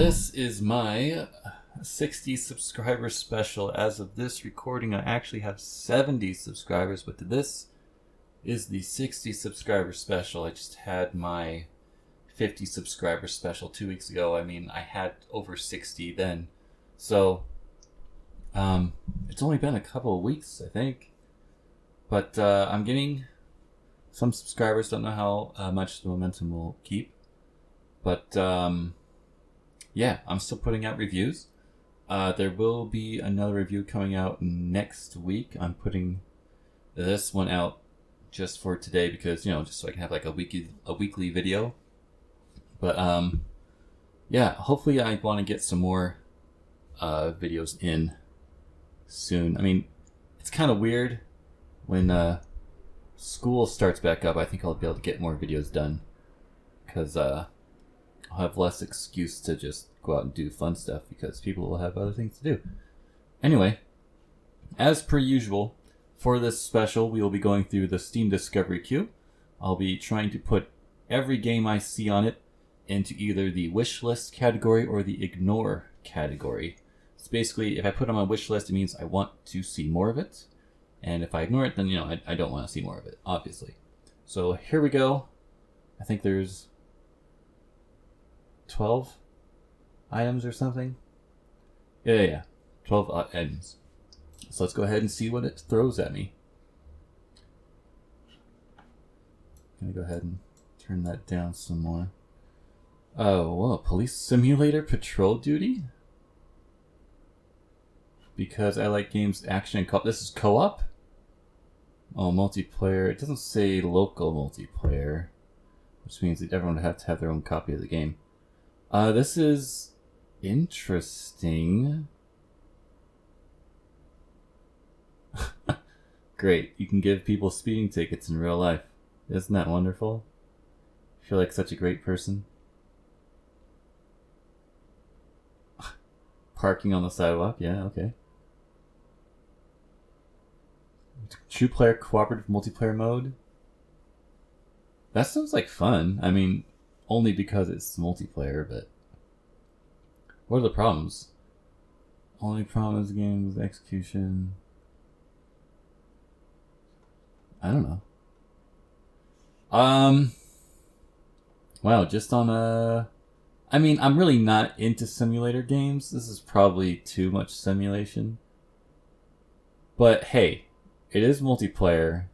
this is my 60 subscriber special. As of this recording, I actually have 70 subscribers, but this is the 60 subscriber special. I just had my 50 subscriber special 2 weeks ago. I mean, I had over 60 then. So, it's only been a couple of weeks, I think. But I'm getting some subscribers. Don't know how much the momentum will keep. But, yeah, I'm still putting out reviews. There will be another review coming out next week. I'm putting this one out just for today because, just so I can have like a weekly video. But, yeah, hopefully I want to get some more videos in soon. I mean, it's kind of weird when school starts back up. I think I'll be able to get more videos done because I'll have less excuse to just go out and do fun stuff because people will have other things to do. Anyway, as per usual, for this special, we will be going through the Steam Discovery Queue. I'll be trying to put every game I see on it into either the wish list category or the ignore category. It's basically, if I put it on my wish list, it means I want to see more of it. And if I ignore it, then, I don't want to see more of it, obviously. So here we go. I think there's 12 items or something. Yeah. 12 items. So let's go ahead and see what it throws at me. I'm gonna go ahead and turn that down some more. Oh, well, police simulator patrol duty? Because I like games action and co-op. This is co-op? Oh, multiplayer. It doesn't say local multiplayer, which means that everyone would have to have their own copy of the game. This is interesting. Great. You can give people speeding tickets in real life. Isn't that wonderful? I feel like such a great person. Parking on the sidewalk. Yeah, okay. Two-player cooperative multiplayer mode. That sounds like fun. I mean, only because it's multiplayer, but what are the problems? Only problem is the game's execution. I don't know. Wow, just on a... I mean, I'm really not into simulator games. This is probably too much simulation. But hey, it is multiplayer.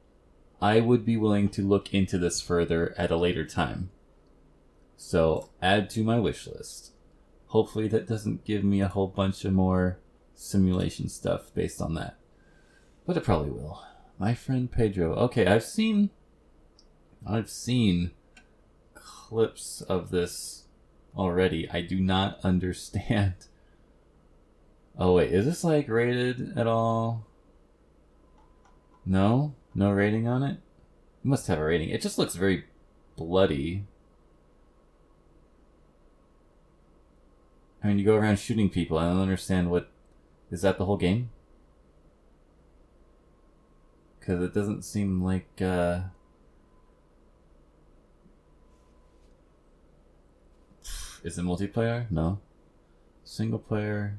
I would be willing to look into this further at a later time. So, add to my wish list. Hopefully that doesn't give me a whole bunch of more simulation stuff based on that. But it probably will. My friend Pedro. Okay, I've seen clips of this already. I do not understand. Oh wait, is this like rated at all? No? No rating on it? It must have a rating. It just looks very bloody. I mean, you go around shooting people. I don't understand what... Is that the whole game? Because it doesn't seem like... Is it multiplayer? No. Single player.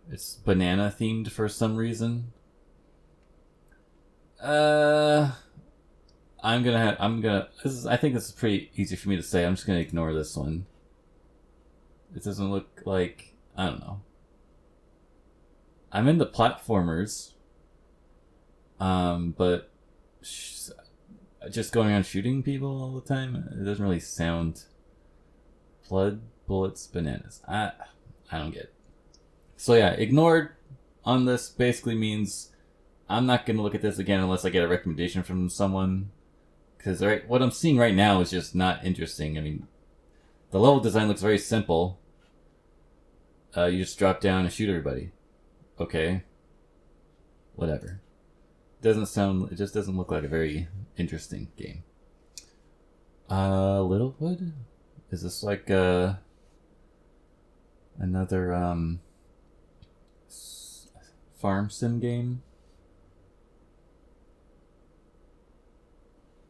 It's banana themed for some reason. I think this is pretty easy for me to say. I'm just gonna ignore this one. It doesn't look like... I don't know. I'm into platformers. But... just going around shooting people all the time? It doesn't really sound... Blood, bullets, bananas. I don't get it. So yeah, ignored on this basically means I'm not going to look at this again unless I get a recommendation from someone. Because what I'm seeing right now is just not interesting. I mean, the level design looks very simple. You just drop down and shoot everybody. Okay. Whatever. It just doesn't look like a very interesting game. Littlewood? Is this like another farm sim game?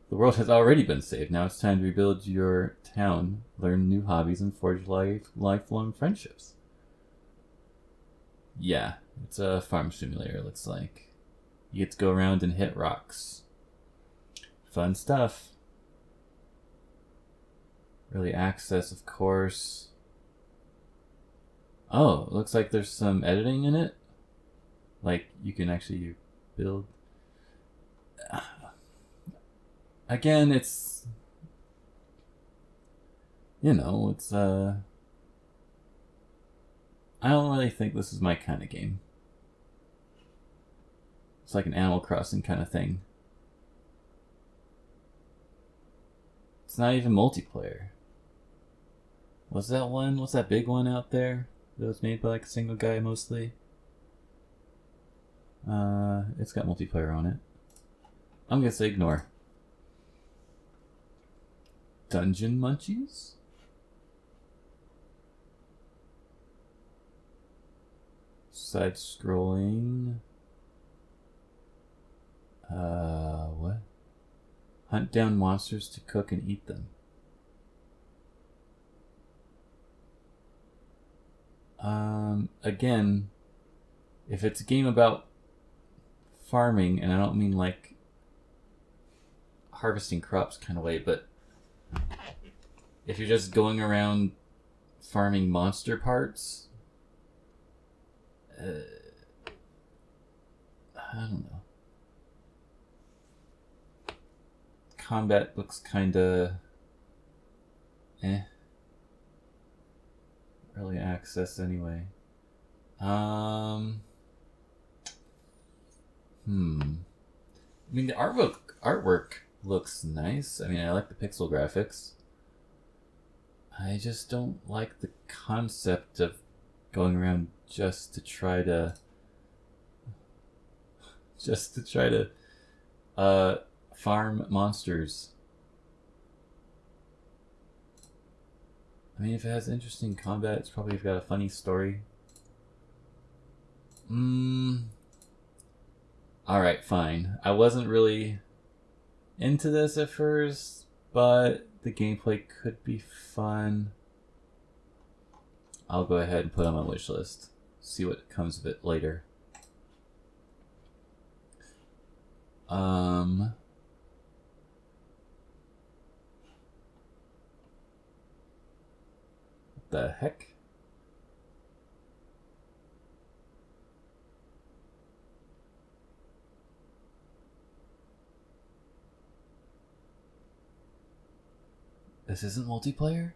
The world has already been saved. Now it's time to rebuild your town, learn new hobbies, and forge lifelong friendships. Yeah, it's a farm simulator, it looks like. You get to go around and hit rocks. Fun stuff. Early access, of course. Oh, it looks like there's some editing in it. Like, you can actually build... Again, it's... You know, it's, I don't really think this is my kind of game. It's like an Animal Crossing kind of thing. It's not even multiplayer. What's that one? What's that big one out there that was made by like a single guy mostly? It's got multiplayer on it. I'm gonna say ignore. Dungeon Munchies? Side scrolling. What? Hunt down monsters to cook and eat them. Again, if it's a game about farming, and I don't mean like harvesting crops kind of way, but if you're just going around farming monster parts, I don't know. Combat looks kinda early access anyway. I mean, the artwork looks nice. I mean, I like the pixel graphics. I just don't like the concept of going around just to try to farm monsters. I mean, if it has interesting combat, it's probably got a funny story. Alright, fine. I wasn't really into this at first, but the gameplay could be fun. I'll go ahead and put it on my wish list. See what comes of it later. What the heck? This isn't multiplayer?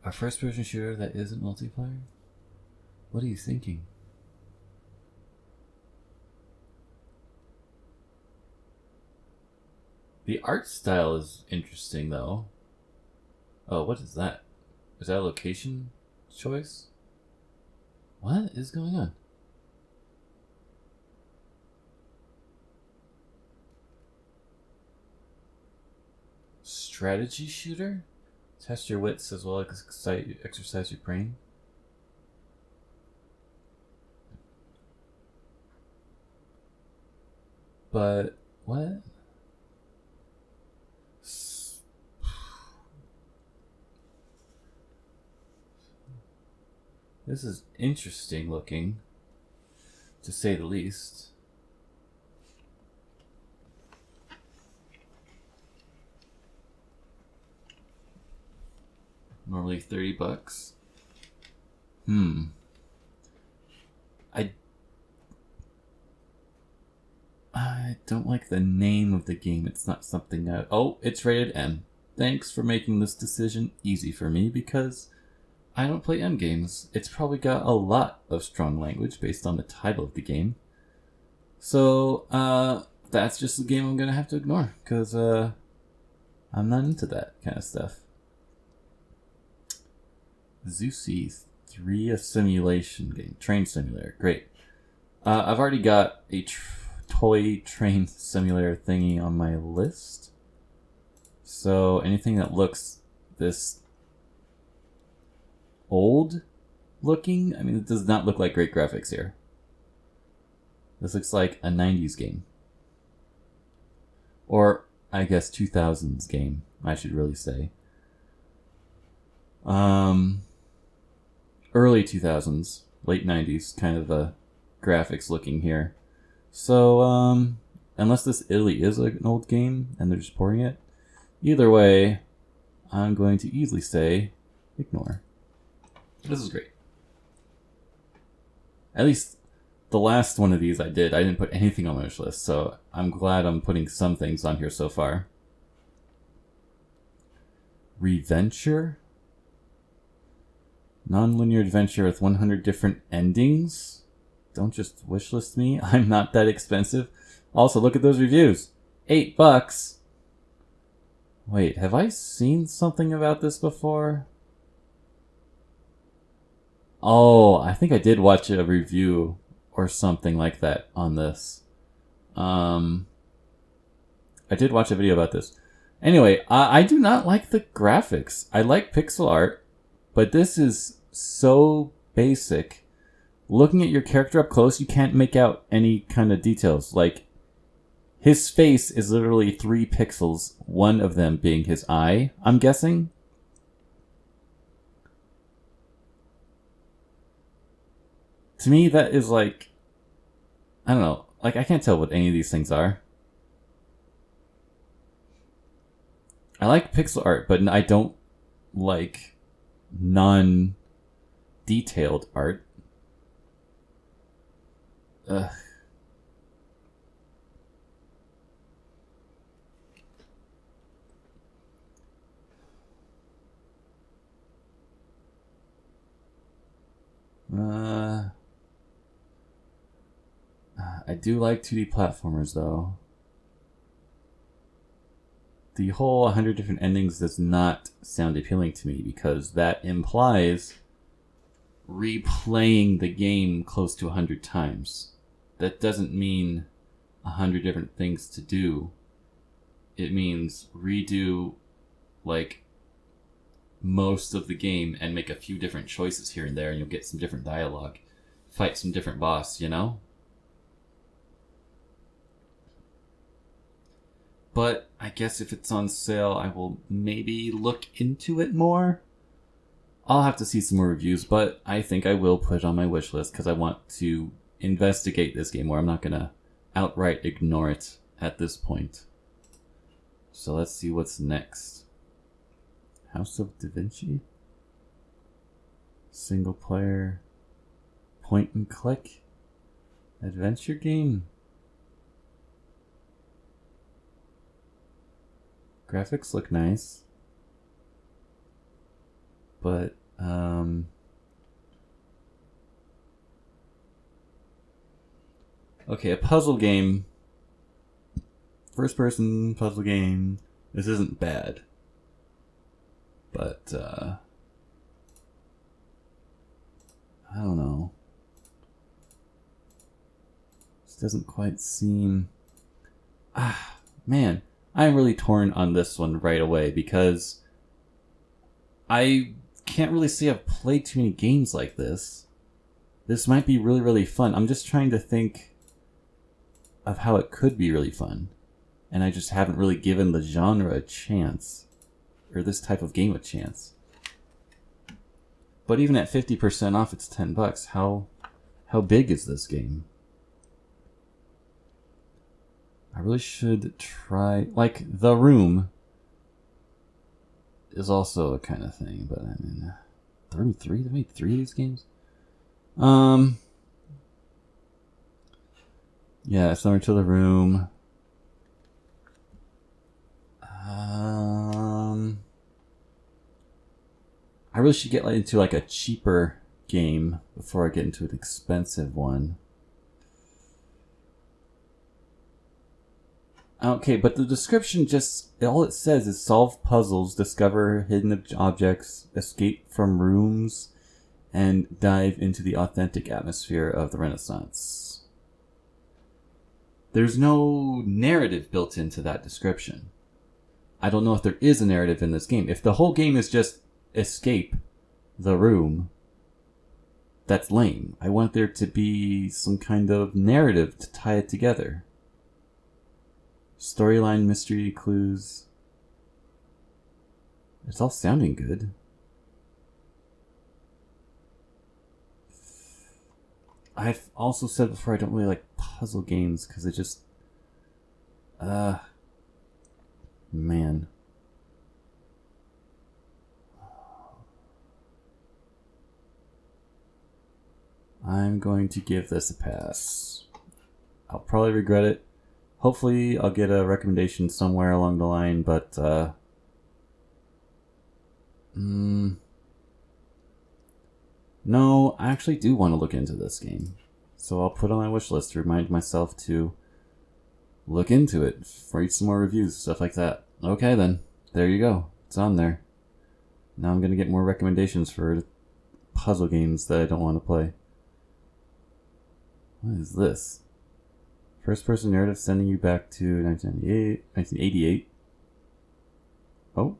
A first-person shooter that isn't multiplayer? What are you thinking? The art style is interesting, though. Oh, what is that? Is that a location choice? What is going on? Strategy shooter? Test your wits as well as exercise your brain. But what? This is interesting looking, to say the least. Normally $30. I don't like the name of the game. It's not something that... Oh, it's rated M. Thanks for making this decision easy for me, because I don't play M games. It's probably got a lot of strong language based on the title of the game. So, that's just the game I'm gonna have to ignore, because I'm not into that kind of stuff. Zeus E3, a simulation game. Train simulator. Great. I've already got a toy train simulator thingy on my list. So anything that looks this old looking, I mean, it does not look like great graphics here. This looks like a 90s game. Or I guess 2000s game, I should really say. Early 2000s, late 90s, kind of a graphics looking here. So, unless this Italy is an old game and they're just porting it, either way, I'm going to easily say ignore. This is great. At least the last one of these I didn't put anything on my wish list, so I'm glad I'm putting some things on here so far. Reventure? Non-linear adventure with 100 different endings? Don't just wishlist me. I'm not that expensive. Also, look at those reviews. $8. Wait, have I seen something about this before? Oh, I think I did watch a review or something like that on this. I did watch a video about this. Anyway, I do not like the graphics. I like pixel art, but this is so basic. Looking at your character up close, you can't make out any kind of details. Like, his face is literally 3 pixels, one of them being his eye, I'm guessing. To me, that is like, I don't know, like I can't tell what any of these things are. I like pixel art, but I don't like non-detailed art. Ugh. I do like 2D platformers, though. The whole 100 different endings does not sound appealing to me because that implies replaying the game close to 100 times. That doesn't mean 100 different things to do. It means redo, like, most of the game and make a few different choices here and there, and you'll get some different dialogue. Fight some different boss, you know? But I guess if it's on sale, I will maybe look into it more. I'll have to see some more reviews, but I think I will put it on my wish list because I want to investigate this game more. I'm not going to outright ignore it at this point. So let's see what's next. House of DaVinci? Single player point and click adventure game. Graphics look nice. But, okay, a puzzle game. First person puzzle game. This isn't bad. But, I don't know. This doesn't quite seem... man. I'm really torn on this one right away because I can't really say I've played too many games like this. This might be really, really fun. I'm just trying to think of how it could be really fun. And I just haven't really given the genre a chance. Or this type of game a chance. But even at 50% off, it's $10. How big is this game? I really should try... Like, The Room is also a kind of thing, but I mean... The Room 3? They made 3 of these games? Yeah, similar to The Room. I really should get into like a cheaper game before I get into an expensive one. Okay, but the description just, all it says is solve puzzles, discover hidden objects, escape from rooms, and dive into the authentic atmosphere of the Renaissance. There's no narrative built into that description. I don't know if there is a narrative in this game. If the whole game is just escape the room, that's lame. I want there to be some kind of narrative to tie it together. Storyline, mystery, clues. It's all sounding good. I've also said before I don't really like puzzle games because it just... man. I'm going to give this a pass. I'll probably regret it. Hopefully I'll get a recommendation somewhere along the line, but no, I actually do want to look into this game. So I'll put on my wish list to remind myself to look into it, read some more reviews, stuff like that. Okay then, there you go. It's on there. Now I'm going to get more recommendations for puzzle games that I don't want to play. What is this? First person narrative sending you back to 1988. Oh.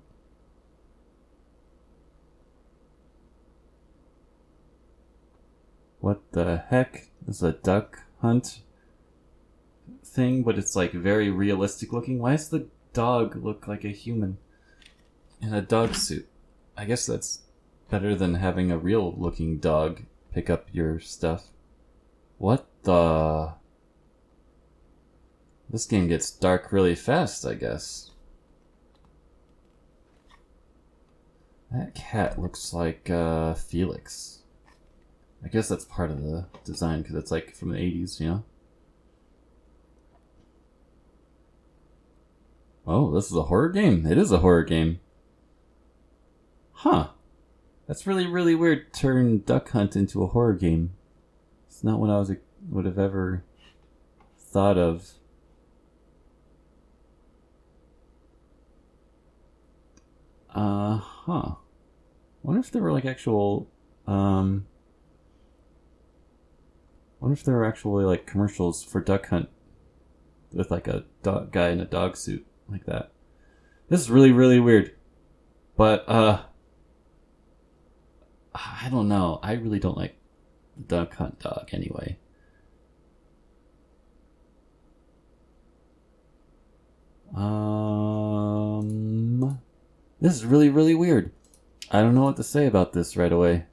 What the heck? This is a duck hunt thing, but it's like very realistic looking. Why does the dog look like a human in a dog suit? I guess that's better than having a real looking dog pick up your stuff. What the... This game gets dark really fast, I guess. That cat looks like Felix. I guess that's part of the design because it's like from the 80s, you know? Oh, this is a horror game. It is a horror game. Huh. That's really, really weird. Turn Duck Hunt into a horror game. It's not what I would have ever thought of. Huh. Wonder if there were like actual, wonder if there were actually like commercials for Duck Hunt with like a guy in a dog suit like that. This is really, really weird. But, I don't know. I really don't like the Duck Hunt dog anyway. This is really, really weird. I don't know what to say about this right away.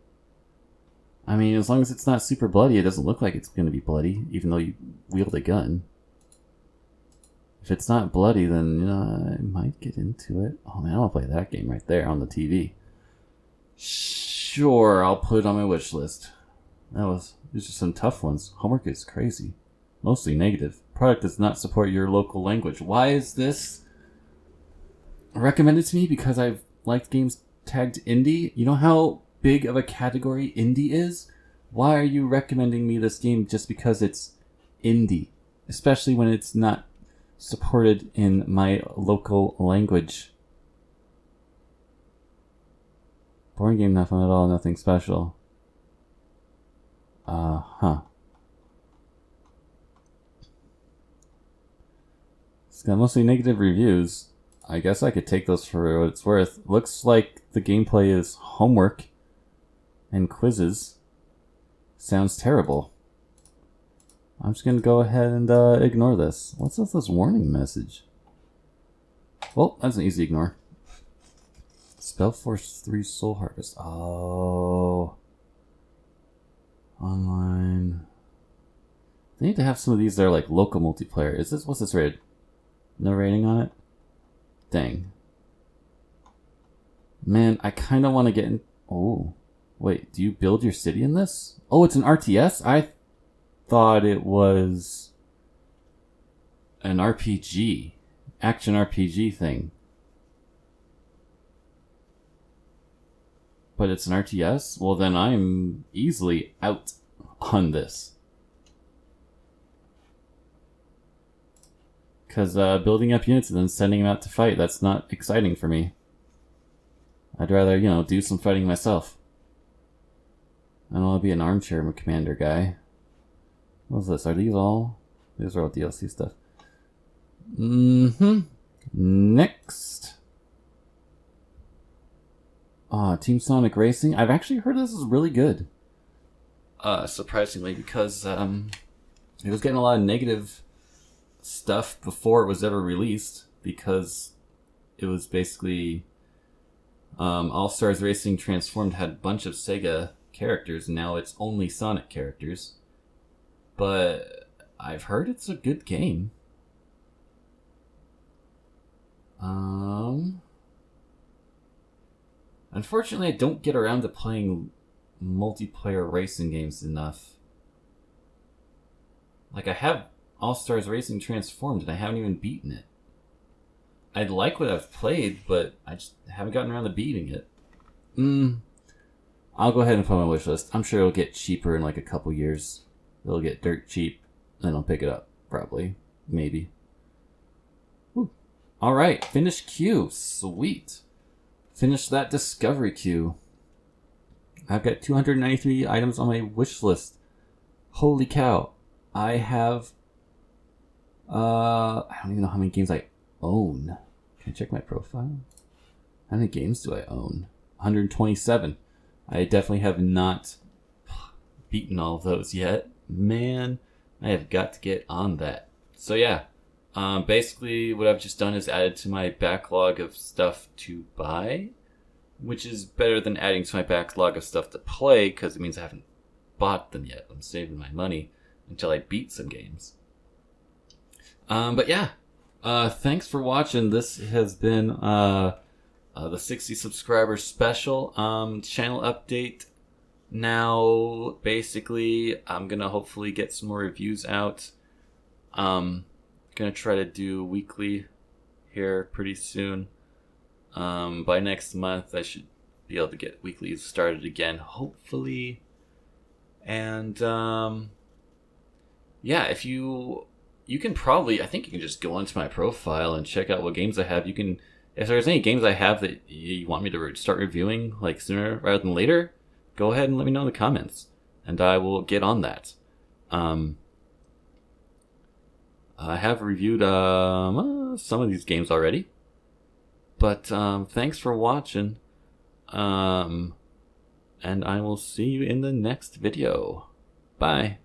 I mean, as long as it's not super bloody, it doesn't look like it's going to be bloody, even though you wield a gun. If it's not bloody, then, you know, I might get into it. Oh man, I want to play that game right there on the TV. Sure, I'll put it on my wish list. These are some tough ones. Homework is crazy. Mostly negative. Product does not support your local language. Why is this recommended to me? Because I've liked games tagged indie. You know how big of a category indie is? Why are you recommending me this game just because it's indie? Especially when it's not supported in my local language. Boring game, not fun at all, nothing special. It's got mostly negative reviews. I guess I could take those for what it's worth. Looks like the gameplay is homework and quizzes. Sounds terrible. I'm just gonna go ahead and ignore this. What's with this warning message? Well, that's an easy ignore. Spellforce 3 Soul Harvest. Oh. Online. They need to have some of these that are like local multiplayer. What's this rated? No rating on it? Dang. Man, I kind of want to get in... Oh. Wait, do you build your city in this? Oh, it's an RTS? I thought it was an RPG. Action RPG thing. But it's an RTS? Well, then I'm easily out on this. Because building up units and then sending them out to fight, that's not exciting for me. I'd rather, you know, do some fighting myself. I don't want to be an armchair commander guy. What's this? Are these all? These are all DLC stuff. Next. Team Sonic Racing. I've actually heard this is really good. Surprisingly, because it was getting a lot of negative stuff before it was ever released, because it was basically All Stars Racing Transformed had a bunch of Sega characters, and now it's only Sonic characters. But I've heard it's a good game. Unfortunately, I don't get around to playing multiplayer racing games enough. Like, I have All Stars Racing Transformed, and I haven't even beaten it. I like what I've played, but I just haven't gotten around to beating it. I'll go ahead and put on my wish list. I'm sure it'll get cheaper in like a couple years. It'll get dirt cheap, and I'll pick it up, probably. Maybe. Woo. Alright, finish queue. Sweet. Finish that discovery queue. I've got 293 items on my wish list. Holy cow. I have... I don't even know how many games I own. Can I check my profile? How many games do I own? 127. I definitely have not beaten all of those yet. Man, I have got to get on that. So yeah, basically what I've just done is added to my backlog of stuff to buy, which is better than adding to my backlog of stuff to play, because it means I haven't bought them yet. I'm saving my money until I beat some games. But yeah, thanks for watching. This has been the 60 subscriber special channel update. Now, basically, I'm gonna hopefully get some more reviews out. Gonna try to do weekly here pretty soon. By next month, I should be able to get weeklies started again, hopefully. And yeah, if you can probably, I think you can just go onto my profile and check out what games I have. You can, if there's any games I have that you want me to start reviewing like sooner rather than later, go ahead and let me know in the comments, and I will get on that. I have reviewed some of these games already, but thanks for watching, and I will see you in the next video. Bye.